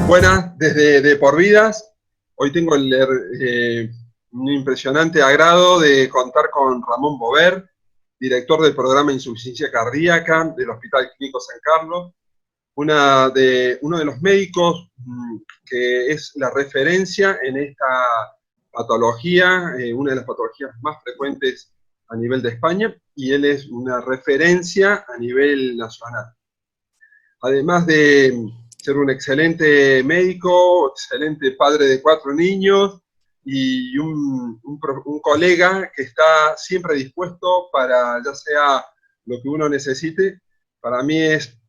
Buenas, desde De Por Vidas. Hoy tengo un impresionante agrado de contar con Ramón Bover, director del programa Insuficiencia Cardíaca del Hospital Clínico San Carlos, uno de los médicos que es la referencia en esta patología, una de las patologías más frecuentes a nivel de España, y él es una referencia a nivel nacional. Además de ser un excelente médico, excelente padre de 4 niños y un colega que está siempre dispuesto para ya sea lo que uno necesite. Para mí es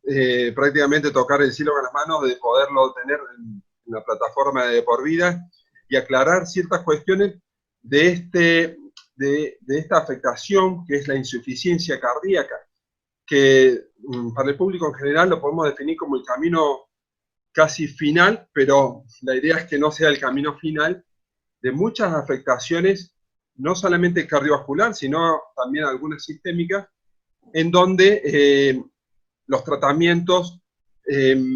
prácticamente tocar el cielo con las manos de poderlo tener en la plataforma de Por Vida y aclarar ciertas cuestiones de esta afectación que es la insuficiencia cardíaca, que para el público en general lo podemos definir como el camino casi final, pero la idea es que no sea el camino final de muchas afectaciones, no solamente cardiovascular, sino también algunas sistémicas, en donde los tratamientos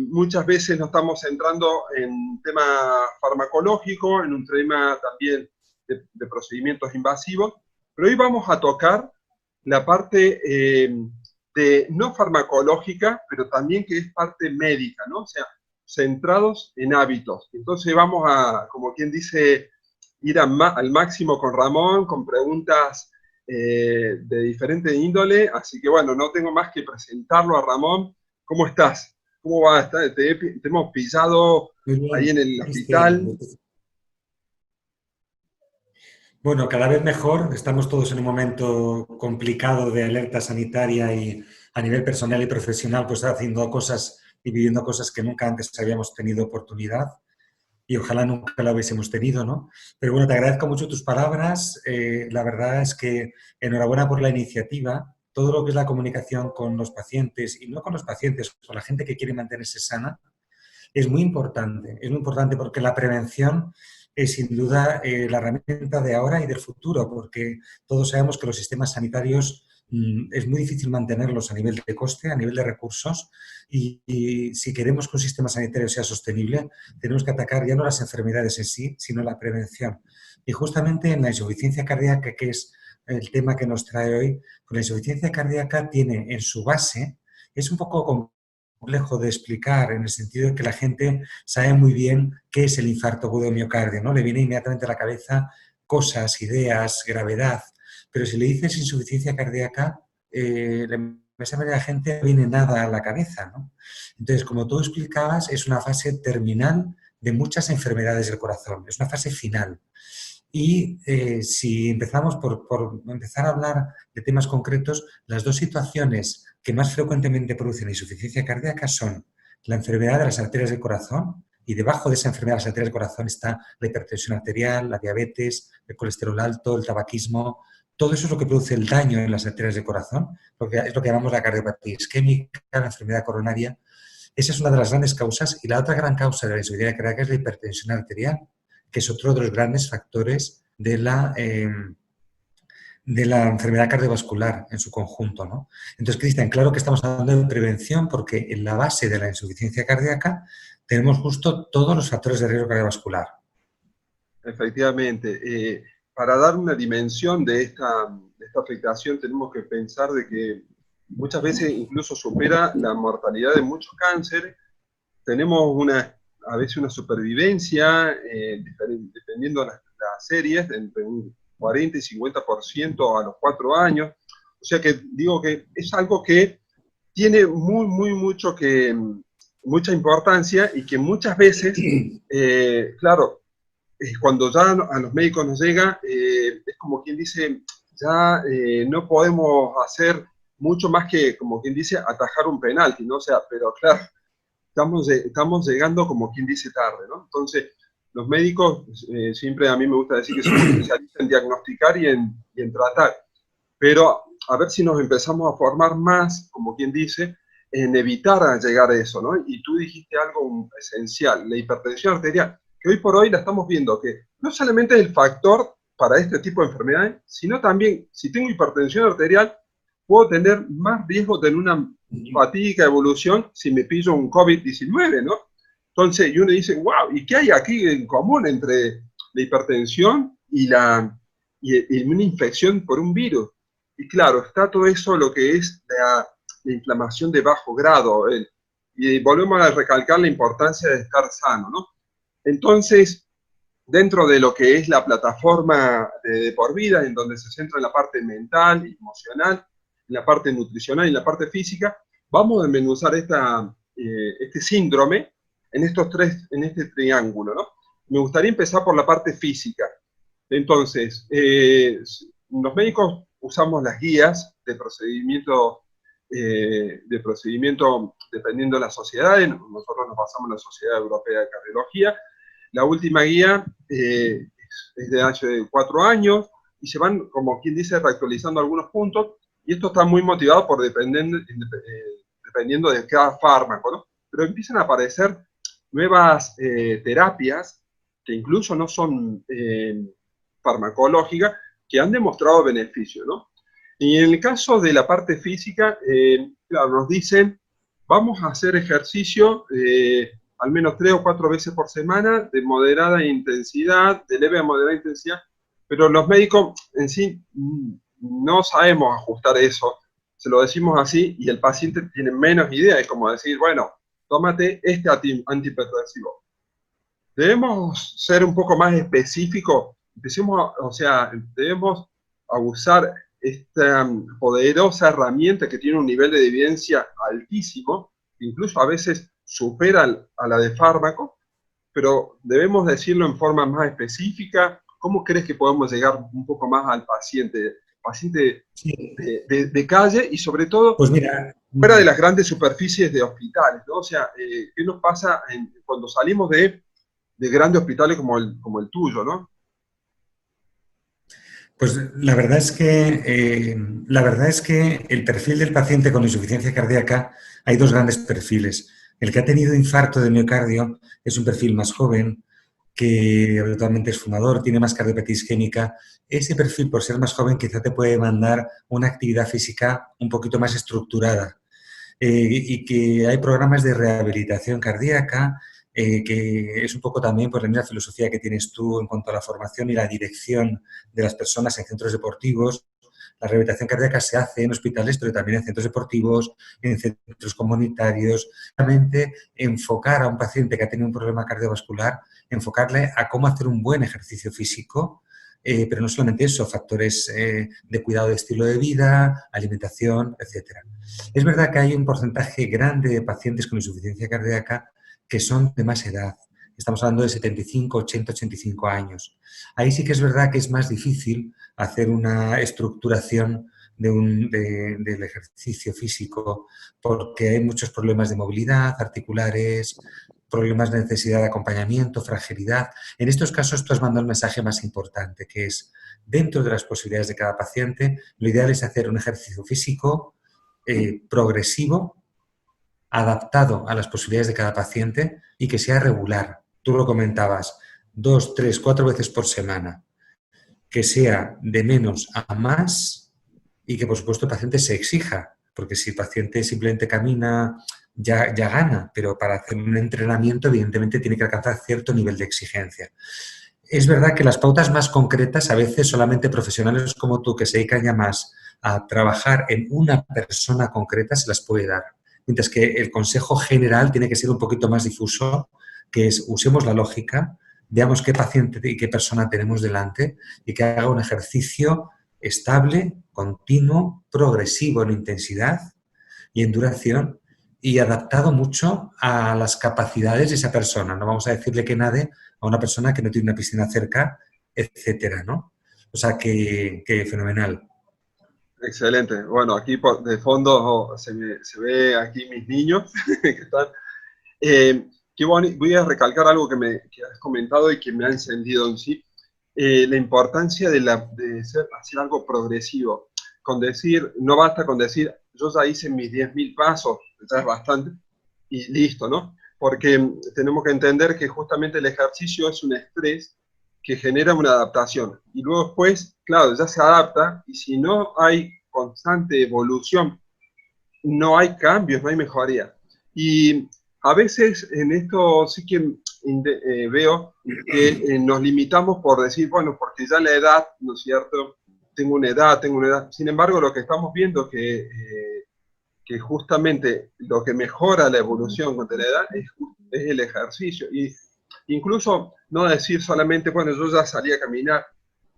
muchas veces nos estamos centrando en un tema farmacológico, en un tema también de procedimientos invasivos, pero hoy vamos a tocar la parte de no farmacológica, pero también que es parte médica, ¿no? O sea, centrados en hábitos. Entonces vamos a, como quien dice, ir al máximo con Ramón, con preguntas de diferente índole, así que bueno, no tengo más que presentarlo a Ramón. ¿Cómo estás? ¿Cómo va? Te hemos pisado Muy ahí en bien, el Cristian. hospital. Bueno, cada vez mejor. Estamos todos en un momento complicado de alerta sanitaria y a nivel personal y profesional, pues haciendo cosas y viviendo cosas que nunca antes habíamos tenido oportunidad y ojalá nunca la hubiésemos tenido, ¿no? Pero bueno, te agradezco mucho tus palabras. La verdad es que enhorabuena por la iniciativa. Todo lo que es la comunicación con los pacientes y no con los pacientes, con la gente que quiere mantenerse sana, es muy importante. Es muy importante porque la prevención es sin duda la herramienta de ahora y del futuro, porque todos sabemos que los sistemas sanitarios es muy difícil mantenerlos a nivel de coste, a nivel de recursos, y si queremos que un sistema sanitario sea sostenible, tenemos que atacar ya no las enfermedades en sí, sino la prevención. Y justamente en la insuficiencia cardíaca, que es el tema que nos trae hoy, con la insuficiencia cardíaca tiene en su base, es un poco complejo de explicar en el sentido de que la gente sabe muy bien qué es el infarto agudo de miocardio, ¿no? Le viene inmediatamente a la cabeza cosas, ideas, gravedad, pero si le dices insuficiencia cardíaca, la inmensa mayoría de la gente no viene nada a la cabeza, ¿no? Entonces, como tú explicabas, es una fase terminal de muchas enfermedades del corazón, es una fase final. Y si empezamos por empezar a hablar de temas concretos, las dos situaciones que más frecuentemente producen insuficiencia cardíaca son la enfermedad de las arterias del corazón, y debajo de esa enfermedad de las arterias del corazón está la hipertensión arterial, la diabetes, el colesterol alto, el tabaquismo. Todo eso es lo que produce el daño en las arterias del corazón, porque es lo que llamamos la cardiopatía isquémica, la enfermedad coronaria. Esa es una de las grandes causas, y la otra gran causa de la insuficiencia cardíaca es la hipertensión arterial, que es otro de los grandes factores de la enfermedad cardiovascular en su conjunto, ¿no? Entonces, Cristian, claro que estamos hablando de prevención porque en la base de la insuficiencia cardíaca tenemos justo todos los factores de riesgo cardiovascular. Efectivamente, para dar una dimensión de esta afectación tenemos que pensar de que muchas veces incluso supera la mortalidad de muchos cánceres. Tenemos a veces una supervivencia, dependiendo de las series, de entre un 40 y 50% a los 4 años. O sea que digo que es algo que tiene mucha importancia y que muchas veces, claro, cuando ya a los médicos nos llega, es como quien dice, ya no podemos hacer mucho más que, como quien dice, atajar un penalti, ¿no? O sea, pero claro, estamos llegando como quien dice tarde, ¿no? Entonces, los médicos, siempre a mí me gusta decir que somos especialistas en diagnosticar y en tratar, pero a ver si nos empezamos a formar más, como quien dice, en evitar llegar a eso, ¿no? Y tú dijiste algo esencial, la hipertensión arterial, que hoy por hoy la estamos viendo, que no solamente es el factor para este tipo de enfermedades, sino también, si tengo hipertensión arterial, puedo tener más riesgo de tener una fatídica evolución si me pillo un COVID-19, ¿no? Entonces, y uno dice, wow, ¿y qué hay aquí en común entre la hipertensión y una infección por un virus? Y claro, está todo eso, lo que es la inflamación de bajo grado. Y volvemos a recalcar la importancia de estar sano, ¿no? Entonces, dentro de lo que es la plataforma de por vida, en donde se centra en la parte mental y emocional, en la parte nutricional y en la parte física, vamos a desmenuzar este síndrome en este triángulo, ¿no? Me gustaría empezar por la parte física. Entonces, los médicos usamos las guías de procedimiento dependiendo de las sociedades. Nosotros nos basamos en la Sociedad Europea de Cardiología. La última guía es de hace 4 años y se van, como quien dice, reactualizando algunos puntos, y esto está muy motivado por dependiendo de cada fármaco, ¿no? Pero empiezan a aparecer nuevas terapias que incluso no son farmacológicas, que han demostrado beneficio, ¿no? Y en el caso de la parte física, claro, nos dicen, vamos a hacer ejercicio al menos 3 o 4 veces por semana, de moderada intensidad, de leve a moderada intensidad, pero los médicos en sí no sabemos ajustar eso, se lo decimos así y el paciente tiene menos idea, es como decir, bueno, tómate este antihipertensivo. Debemos ser un poco más específicos, debemos a usar esta poderosa herramienta que tiene un nivel de evidencia altísimo, incluso a veces supera a la de fármaco, pero debemos decirlo en forma más específica. ¿Cómo crees que podemos llegar un poco más al paciente Sí. de calle y sobre todo Pues mira, fuera de las grandes superficies de hospitales, ¿no? O sea, ¿qué nos pasa cuando salimos de grandes hospitales como el tuyo, ¿no? pues la verdad es que el perfil del paciente con insuficiencia cardíaca, hay dos grandes perfiles. El que ha tenido infarto de miocardio es un perfil más joven, que habitualmente es fumador, tiene más cardiopatía isquémica. Ese perfil, por ser más joven, quizá te puede mandar una actividad física un poquito más estructurada. Y que hay programas de rehabilitación cardíaca, que es un poco también por la misma filosofía que tienes tú en cuanto a la formación y la dirección de las personas en centros deportivos. La rehabilitación cardíaca se hace en hospitales, pero también en centros deportivos, en centros comunitarios. Realmente enfocar a un paciente que ha tenido un problema cardiovascular, enfocarle a cómo hacer un buen ejercicio físico, pero no solamente eso, factores de cuidado de estilo de vida, alimentación, etcétera. Es verdad que hay un porcentaje grande de pacientes con insuficiencia cardíaca que son de más edad. Estamos hablando de 75, 80, 85 años. Ahí sí que es verdad que es más difícil hacer una estructuración del ejercicio físico porque hay muchos problemas de movilidad, articulares, problemas de necesidad de acompañamiento, fragilidad. En estos casos tú has mandado el mensaje más importante, que es, dentro de las posibilidades de cada paciente, lo ideal es hacer un ejercicio físico progresivo, adaptado a las posibilidades de cada paciente y que sea regular. Tú lo comentabas, 2, 3, 4 veces por semana, que sea de menos a más y que, por supuesto, el paciente se exija, porque si el paciente simplemente camina, ya gana, pero para hacer un entrenamiento, evidentemente, tiene que alcanzar cierto nivel de exigencia. Es verdad que las pautas más concretas, a veces solamente profesionales como tú, que se dedican ya más a trabajar en una persona concreta, se las puede dar. Mientras que el consejo general tiene que ser un poquito más difuso, que es usemos la lógica, veamos qué paciente y qué persona tenemos delante y que haga un ejercicio estable, continuo, progresivo en intensidad y en duración y adaptado mucho a las capacidades de esa persona. No vamos a decirle que nade a una persona que no tiene una piscina cerca, etcétera, ¿no? O sea, que fenomenal. Excelente. Bueno, aquí de fondo se ve aquí mis niños que están. Voy a recalcar algo que has comentado y que me ha encendido en sí. La importancia de hacer algo progresivo. No basta con decir, yo ya hice mis 10.000 pasos, ya es bastante, y listo, ¿no? Porque tenemos que entender que justamente el ejercicio es un estrés que genera una adaptación. Y luego después, claro, ya se adapta, y si no hay constante evolución, no hay cambios, no hay mejoría. Y a veces en esto sí que veo que nos limitamos por decir, bueno, porque ya la edad, ¿no es cierto? Tengo una edad, tengo una edad. Sin embargo, lo que estamos viendo que justamente lo que mejora la evolución con la edad es el ejercicio. Y incluso no decir solamente, bueno, yo ya salí a caminar,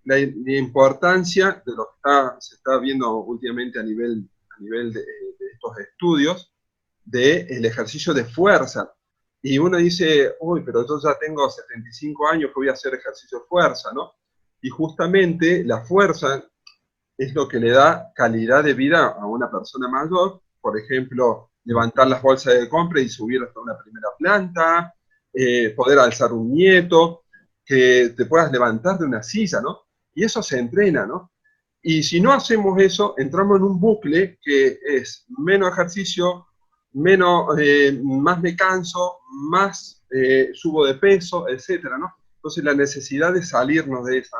la importancia de lo que se está viendo últimamente a nivel de estos estudios, del ejercicio de fuerza. Y uno dice, uy, pero yo ya tengo 75 años que voy a hacer ejercicio de fuerza, ¿no? Y justamente la fuerza es lo que le da calidad de vida a una persona mayor, por ejemplo, levantar las bolsas de compra y subir hasta una primera planta, poder alzar un nieto, que te puedas levantar de una silla, ¿no? Y eso se entrena, ¿no? Y si no hacemos eso, entramos en un bucle que es menos ejercicio, más me canso, más subo de peso, etcétera, ¿no? Entonces la necesidad de salirnos de esa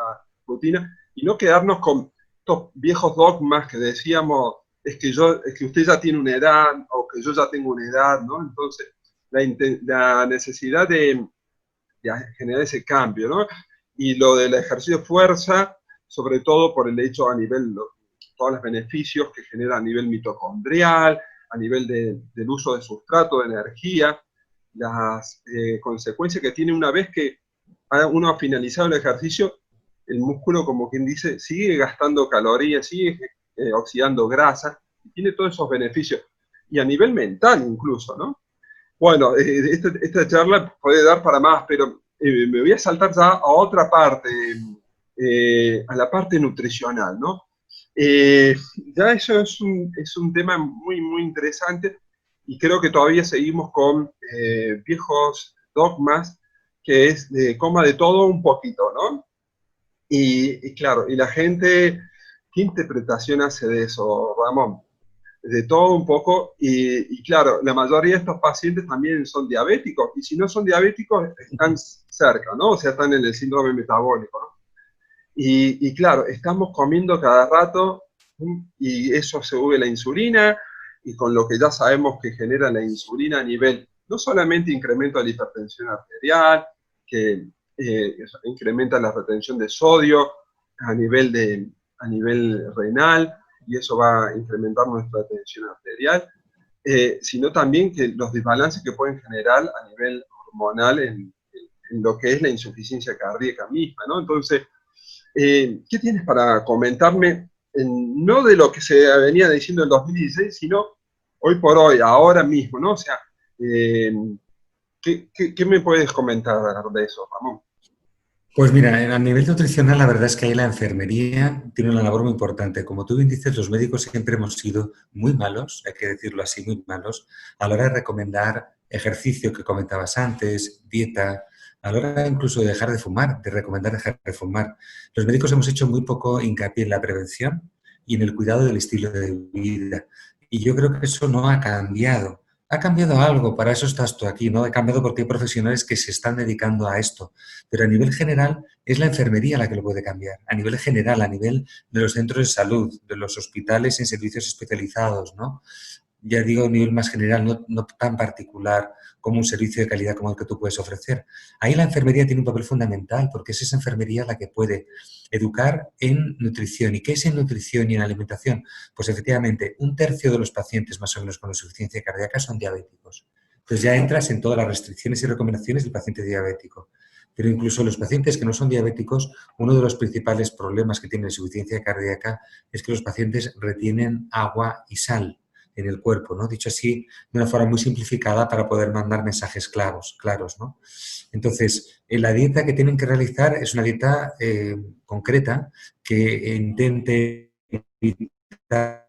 rutina y no quedarnos con estos viejos dogmas que decíamos, es que usted ya tiene una edad, o que yo ya tengo una edad, ¿no? Entonces, la necesidad de generar ese cambio, ¿no? Y lo del ejercicio de fuerza, sobre todo por el hecho a nivel, todos los beneficios que genera a nivel mitocondrial, a nivel del uso de sustrato, de energía, las consecuencias que tiene una vez que uno ha finalizado el ejercicio, el músculo, como quien dice, sigue gastando calorías, sigue oxidando grasa, y tiene todos esos beneficios. Y a nivel mental incluso, ¿no? Bueno, esta charla puede dar para más, pero me voy a saltar ya a otra parte, a la parte nutricional, ¿no? Eh, ya eso es un tema muy, muy interesante y creo que todavía seguimos con viejos dogmas que es de coma de todo un poquito, ¿no? Y claro, y la gente, ¿qué interpretación hace de eso, Ramón? De todo un poco, y claro, la mayoría de estos pacientes también son diabéticos, y si no son diabéticos, están cerca, ¿no? O sea, están en el síndrome metabólico, ¿no? Y claro, estamos comiendo cada rato, y eso se sube la insulina, y con lo que ya sabemos que genera la insulina a nivel, no solamente incremento de la hipertensión arterial, que incrementa la retención de sodio a nivel, a nivel renal, y eso va a incrementar nuestra tensión arterial, sino también que los desbalances que pueden generar a nivel hormonal en lo que es la insuficiencia cardíaca misma, ¿no? Entonces, ¿qué tienes para comentarme, no de lo que se venía diciendo en 2016, sino hoy por hoy, ahora mismo, ¿no? O sea, eh, ¿qué me puedes comentar de eso, Ramón? Pues mira, a nivel nutricional la verdad es que ahí la enfermería tiene una labor muy importante. Como tú bien dices, los médicos siempre hemos sido muy malos, hay que decirlo así, muy malos, a la hora de recomendar ejercicio que comentabas antes, dieta, a la hora incluso de dejar de fumar, de recomendar dejar de fumar. Los médicos hemos hecho muy poco hincapié en la prevención y en el cuidado del estilo de vida. Y yo creo que eso no ha cambiado. Ha cambiado algo, para eso estás tú aquí, ¿no? Ha cambiado porque hay profesionales que se están dedicando a esto. Pero a nivel general es la enfermería la que lo puede cambiar. A nivel general, a nivel de los centros de salud, de los hospitales en servicios especializados, ¿no? Ya digo a nivel más general, no tan particular como un servicio de calidad como el que tú puedes ofrecer. Ahí la enfermería tiene un papel fundamental porque es esa enfermería la que puede educar en nutrición. ¿Y qué es en nutrición y en alimentación? Pues efectivamente, un tercio de los pacientes más o menos con insuficiencia cardíaca son diabéticos. Entonces ya entras en todas las restricciones y recomendaciones del paciente diabético. Pero incluso los pacientes que no son diabéticos, uno de los principales problemas que tiene la insuficiencia cardíaca es que los pacientes retienen agua y sal en el cuerpo, ¿no? Dicho así, de una forma muy simplificada para poder mandar mensajes claros, ¿no? Entonces, la dieta que tienen que realizar es una dieta concreta que intente evitar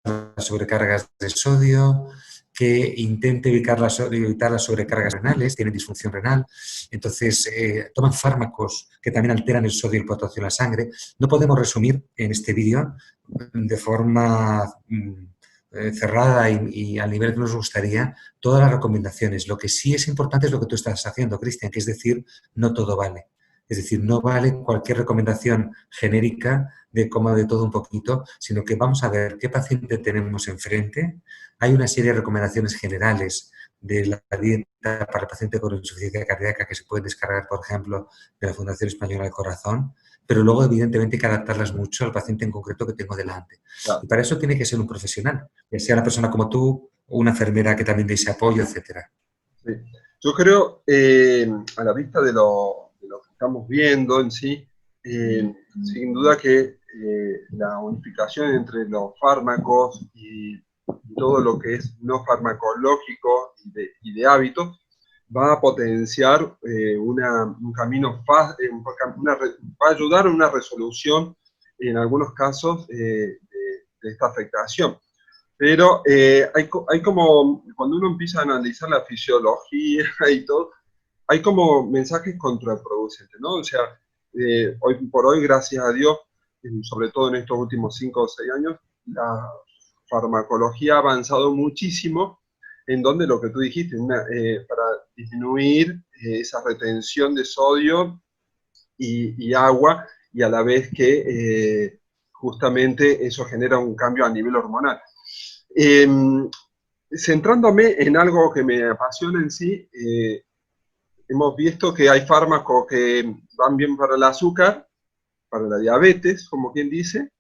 las sobrecargas de sodio, que intente evitar las sobrecargas renales, tienen disfunción renal, entonces toman fármacos que también alteran el sodio y el potasio en la sangre. No podemos resumir en este vídeo de forma cerrada y al nivel que nos gustaría todas las recomendaciones. Lo que sí es importante es lo que tú estás haciendo, Cristian, que es decir, no todo vale. Es decir, no vale cualquier recomendación genérica de coma de todo un poquito, sino que vamos a ver qué paciente tenemos enfrente. Hay una serie de recomendaciones generales de la dieta para el paciente con insuficiencia cardíaca que se pueden descargar, por ejemplo, de la Fundación Española del Corazón, pero luego, evidentemente, hay que adaptarlas mucho al paciente en concreto que tengo delante. Claro, Y para eso tiene que ser un profesional, ya sea una persona como tú, o una enfermera que también dé ese apoyo, etcétera. sí. Yo creo, a la vista de lo que estamos viendo en sí, sin duda que la unificación entre los fármacos y todo lo que es no farmacológico y de hábitos va a potenciar un camino fácil, va a ayudar a una resolución en algunos casos de esta afectación. Pero hay como, cuando uno empieza a analizar la fisiología y todo, hay como mensajes contraproducentes, ¿no? O sea, hoy por hoy, gracias a Dios, sobre todo en estos últimos 5 o 6 años, la farmacología ha avanzado muchísimo, en donde lo que tú dijiste, para disminuir esa retención de sodio y agua, y a la vez que justamente eso genera un cambio a nivel hormonal. Eh, Centrándome en algo que me apasiona en sí, hemos visto que hay fármacos que van bien para el azúcar, para la diabetes, como quien dice,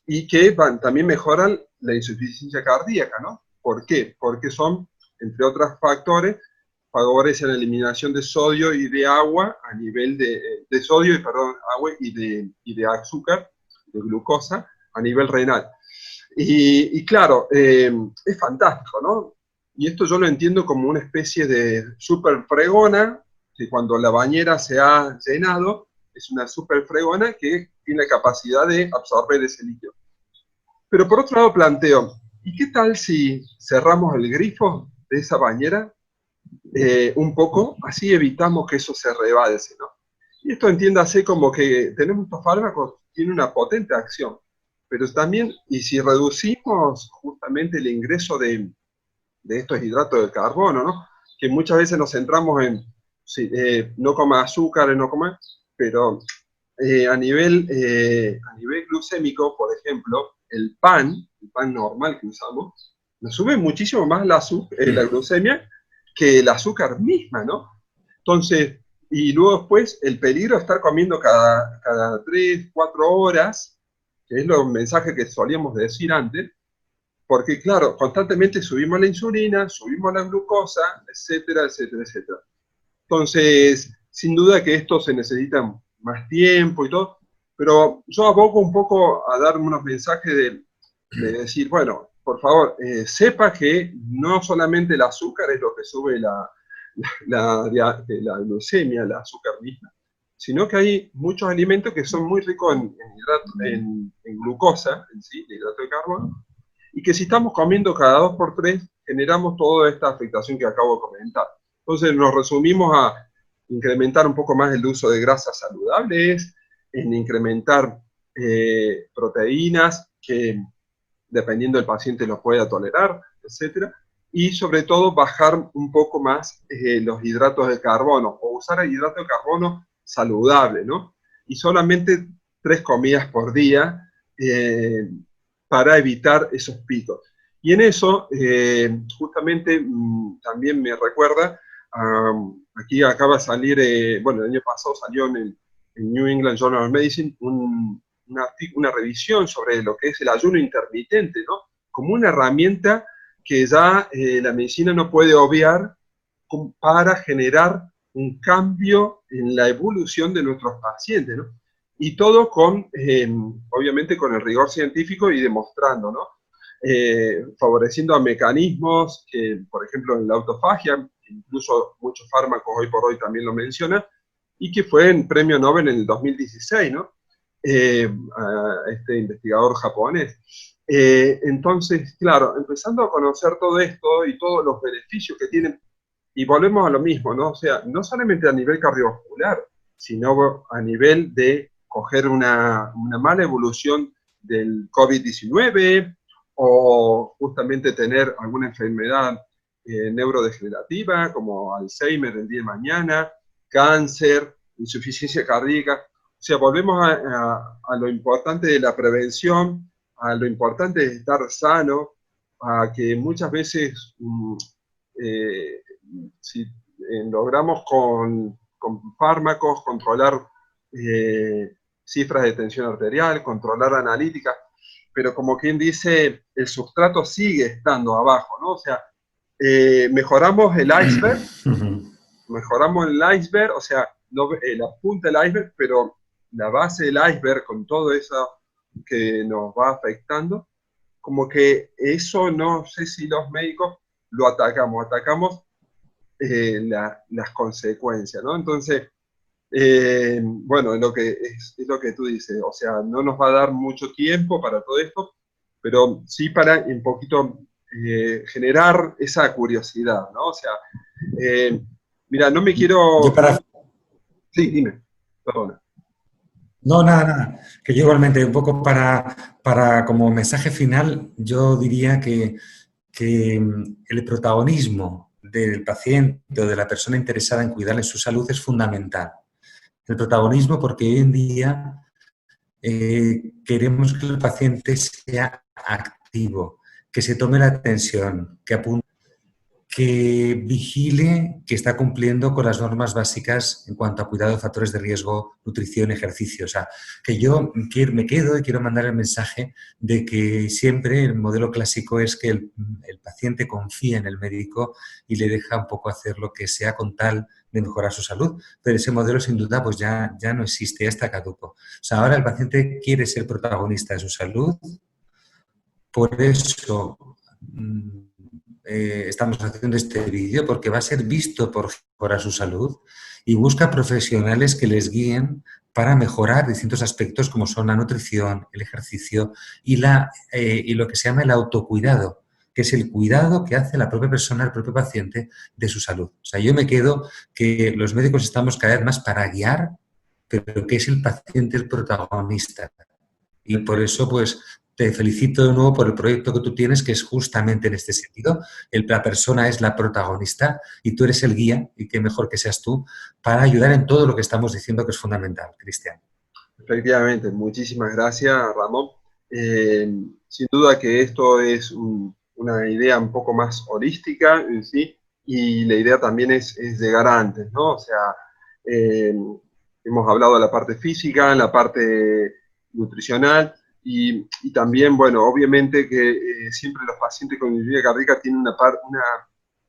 y que también mejoran la insuficiencia cardíaca, ¿no? ¿Por qué? Porque son, entre otros factores, favorecen la eliminación de sodio y de agua a nivel de sodio, perdón, agua y de azúcar, de glucosa, a nivel renal. Y claro, es fantástico, ¿no? Y esto yo lo entiendo como una especie de super fregona, que cuando la bañera se ha llenado, es una super fregona que tiene la capacidad de absorber ese líquido. Pero por otro lado planteo, ¿y qué tal si cerramos el grifo de esa bañera un poco? Así evitamos que eso se rebalse, ¿no? Y esto entiéndase como que tenemos estos fármacos, tiene una potente acción, pero también, y si reducimos justamente el ingreso de estos hidratos de carbono, ¿no? Que muchas veces nos centramos en, sí, no coma azúcar, no coma, pero a nivel glucémico, por ejemplo, el pan normal que usamos, nos sube muchísimo más la glucemia que el azúcar misma, ¿no? Entonces, y luego después el peligro de estar comiendo cada 3, 4 horas, que es los mensajes que solíamos decir antes, porque claro, constantemente subimos la insulina, subimos la glucosa, etcétera, etcétera, etcétera. Entonces, sin duda que esto se necesita más tiempo y todo, pero yo abogo un poco a dar unos mensajes de decir, bueno, por favor, sepa que no solamente el azúcar es lo que sube la glucemia, el azúcar misma, sino que hay muchos alimentos que son muy ricos en glucosa, en sí, de hidrato de carbono, y que si estamos comiendo cada 2 por 3 generamos toda esta afectación que acabo de comentar. Entonces nos resumimos a incrementar un poco más el uso de grasas saludables, en incrementar proteínas que dependiendo del paciente los pueda tolerar, etcétera, y sobre todo bajar un poco más los hidratos de carbono, o usar el hidrato de carbono saludable, ¿no? Y solamente 3 comidas por día para evitar esos picos. Y en eso, justamente, también me recuerda, aquí acaba de salir, bueno, el año pasado salió en New England Journal of Medicine una revisión sobre lo que es el ayuno intermitente, ¿no? Como una herramienta que ya la medicina no puede obviar para generar un cambio en la evolución de nuestros pacientes, ¿no? Y todo con, obviamente, con el rigor científico y demostrando, ¿no? Favoreciendo a mecanismos que, por ejemplo, en la autofagia, incluso muchos fármacos hoy por hoy también lo mencionan, y que fue en premio Nobel en el 2016, ¿no? A este investigador japonés. Entonces, claro, empezando a conocer todo esto y todos los beneficios que tienen, y volvemos a lo mismo, ¿no? O sea, no solamente a nivel cardiovascular, sino a nivel de coger una mala evolución del COVID-19 o justamente tener alguna enfermedad neurodegenerativa como Alzheimer el día de mañana, cáncer, insuficiencia cardíaca. O sea, volvemos a lo importante de la prevención, a lo importante de estar sano, a que muchas veces si logramos con fármacos controlar cifras de tensión arterial, controlar analítica, pero como quien dice, el sustrato sigue estando abajo, ¿no? O sea, mejoramos el iceberg, o sea, no, la punta del iceberg, pero la base del iceberg con todo eso que nos va afectando, como que eso no sé si los médicos lo atacamos las consecuencias, ¿no? Entonces, bueno, es lo que tú dices, o sea, no nos va a dar mucho tiempo para todo esto, pero sí para un poquito generar esa curiosidad, ¿no? O sea, mira, no me Yo quiero... para... Sí, dime, perdona. No, nada, nada. Que yo igualmente, un poco para como mensaje final, yo diría que el protagonismo del paciente o de la persona interesada en cuidar en su salud es fundamental. El protagonismo porque hoy en día queremos que el paciente sea activo, que se tome la atención, que apunte, que vigile que está cumpliendo con las normas básicas en cuanto a cuidado de factores de riesgo, nutrición, ejercicio. O sea, que yo me quedo y quiero mandar el mensaje de que siempre el modelo clásico es que el paciente confía en el médico y le deja un poco hacer lo que sea con tal de mejorar su salud. Pero ese modelo, sin duda, pues ya no existe, ya está caduco. O sea, ahora el paciente quiere ser protagonista de su salud, por eso estamos haciendo este vídeo, porque va a ser visto por su salud y busca profesionales que les guíen para mejorar distintos aspectos como son la nutrición, el ejercicio y lo que se llama el autocuidado, que es el cuidado que hace la propia persona, el propio paciente de su salud. O sea, yo me quedo que los médicos estamos cada vez más para guiar, pero que es el paciente el protagonista. Y por eso, pues, te felicito de nuevo por el proyecto que tú tienes, que es justamente en este sentido. La persona es la protagonista y tú eres el guía, y qué mejor que seas tú, para ayudar en todo lo que estamos diciendo que es fundamental, Cristian. Efectivamente, muchísimas gracias, Ramón. Sin duda que esto es una idea un poco más holística en sí, y la idea también es llegar antes, ¿no? O sea, eh, hemos hablado de la parte física, la parte nutricional, y también, bueno, obviamente que siempre los pacientes con insuficiencia cardíaca tienen una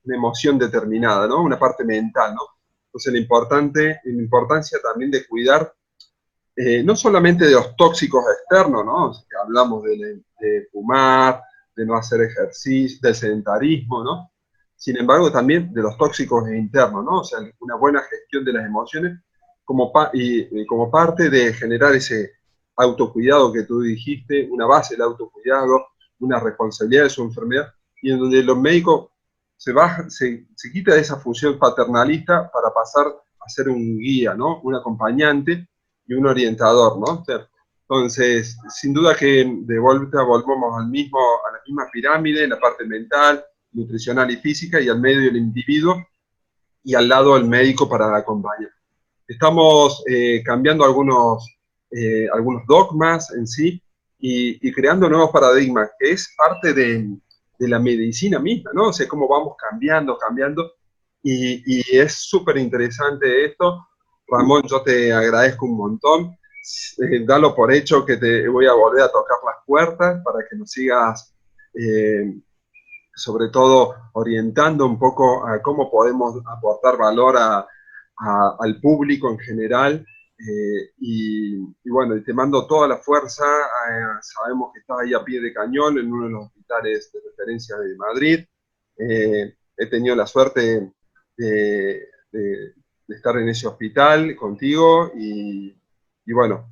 emoción determinada, ¿no? Una parte mental, ¿no? Entonces, la importancia también de cuidar no solamente de los tóxicos externos, ¿no? O sea, que hablamos de fumar, de no hacer ejercicio, del sedentarismo, ¿no? Sin embargo, también de los tóxicos internos, ¿no? O sea, una buena gestión de las emociones como parte de generar ese autocuidado que tú dijiste, una base del autocuidado, una responsabilidad de su enfermedad, y en donde los médicos se quita de esa función paternalista para pasar a ser un guía, ¿no? Un acompañante y un orientador, ¿no? O sea, entonces, sin duda que de vuelta volvemos a la misma pirámide, en la parte mental, nutricional y física, y al medio el individuo, y al lado el médico para acompañar. Estamos cambiando algunos dogmas en sí y creando nuevos paradigmas, que es parte de la medicina misma, ¿no? O sea, cómo vamos cambiando, y es súper interesante esto. Ramón, yo te agradezco un montón. Dalo por hecho que te voy a volver a tocar las puertas para que nos sigas, sobre todo, orientando un poco a cómo podemos aportar valor al público en general. Y bueno, y te mando toda la fuerza. Sabemos que estás ahí a pie de cañón en uno de los hospitales de referencia de Madrid. He tenido la suerte de estar en ese hospital contigo, y bueno,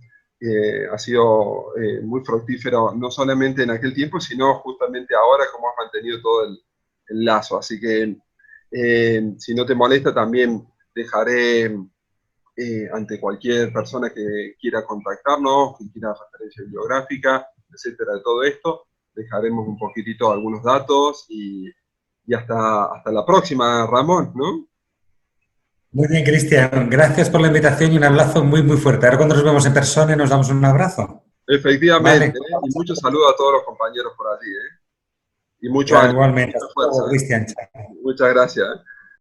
ha sido muy fructífero, no solamente en aquel tiempo, sino justamente ahora, como has mantenido todo el lazo. Así que, si no te molesta, también dejaré ante cualquier persona que quiera contactarnos, que quiera referencia bibliográfica, etcétera, de todo esto, dejaremos un poquitito algunos datos, y hasta la próxima, Ramón, ¿no? Muy bien, Cristian. Gracias por la invitación y un abrazo muy, muy fuerte. Ahora cuando nos vemos en persona nos damos un abrazo. Efectivamente, Vale. ¿eh? Y muchos saludos a todos los compañeros por allí, ¿eh? Y mucho Ya, ánimo, igualmente. mucha Hasta fuerza, luego, ¿eh? Cristian. Chao. Muchas gracias. ¿Eh?